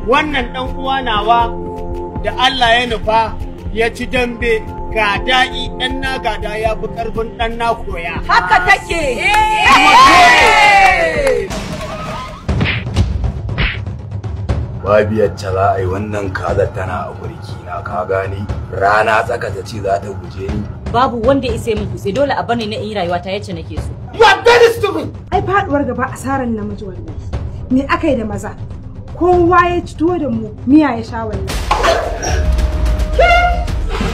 wannan dan uwa nawa da Allah ya nufa ya ci dambe ga da'i dan na gada ya fi karfin dan na koya. Haka take. Babiyar ce za a yi wannan kazar tana a burki na ka gani rana tsaka ta ce za ta guje ni. Babu wanda ya isa min kutse dole a bani na in rayuwa ta yace nake so. You are very stupid. Ai faduwar gaba asaran namiji wallahi. Me aka yi da maza? Kowa ya ci tuwo da mu miya ya sha wallahi.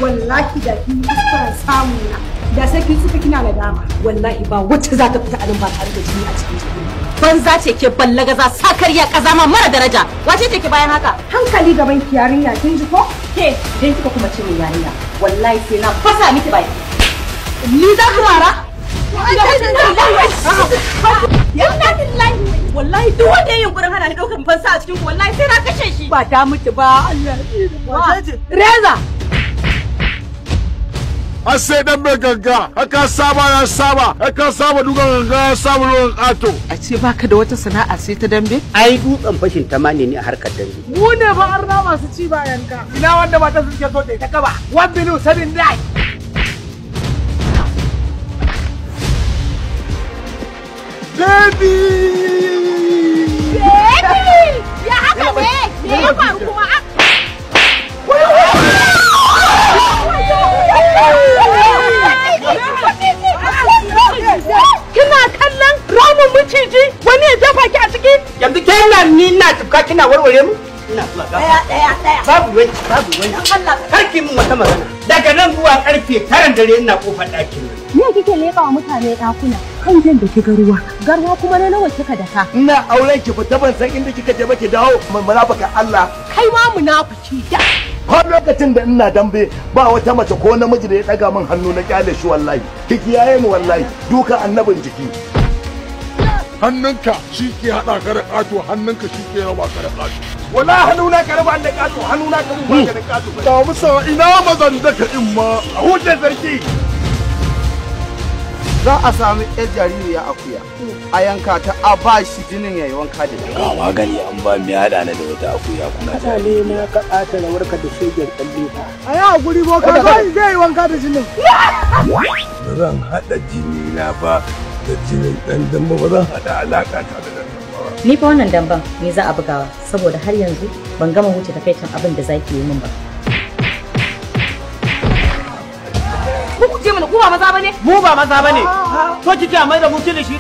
Wallahi da kin kuskura samu na. Da sai kin suka kina da dama. Wallahi ba wacce za ta fita a ba tare da jini a cikin jiki. Banza ce ke ballagaza sakarya kazama mara daraja. Wace ce ke bayan haka? Hankali gaban ki yarinya kin ji ko? Ke dan kika kuma ce min yarinya. Wallahi sai na fasa miki bai. Ni za ku mara? Wallahi duk wanda yayin gurin hana ni daukar fansa a cikin ku wallahi sai na kashe shi. Ba ta mutu ba Allah ya Reza. Har sai dan mai ganga, haka saba ya saba, haka saba dukan ganga ya saba ruwan ƙato. A ce baka da wata sana'a sai ta dambe? Ai dutsen fashin tamani ne a harkar dambe. Mu ne ba arna masu ci bayan ka. Ina wanda mata suke so ta kaba. 1 billion 7 die. Baby! Ya haka ne? Me ya faru kuma? Kina kallon ramin maciji wani ya dafa ki a ciki? Yanzu kenan ni na tufka kina warware mu? Ina zuwa Daya. babu wani. Karki mun wata magana. Daga nan zuwa karfe 9 dare ina kofar ɗakin nan. Me kike leka wa mutane ɗakuna? Kan jan da ki garuwa. Garwa kuma na nawa kika daka? Ina auren ki fita ban san inda kika je ba ki dawo munafika Allah. Kai ma munafiki da. Ko lokacin da ina dambe ba wata mace ko namiji da ya daga min hannu na kyale shi wallahi. Ki kiyaye ni wallahi duka annabin jiki. Hannunka shi ke haɗa ka da ƙato, hannunka shi ke raba ka da ƙato. Wala hannuna ka raba da ƙato, hannuna ka raba da ƙato. Ba musa ina mazan daka in ma. A huce sarki. Za a sami ƴar jaririya akuya a yanka ta a ba shi jinin yayi wanka da shi. Ga magani an ba mi hada na da wata akuya kuna. Kada ne na ka ɓata rawarka da shegen tsalle ba. A yi hakuri boka zai yi wanka da jinin. Ba zan haɗa jini na ba da jinin ɗan damba ba zan haɗa alaƙa ta da ɗan damba ba. Ni fa wannan damban me za a bugawa saboda har yanzu ban gama wuce takaicin abin da zaki yi min ba. Ku ce mana ku ba maza bane? Mu ba maza bane. To kike mai da mu kilishi.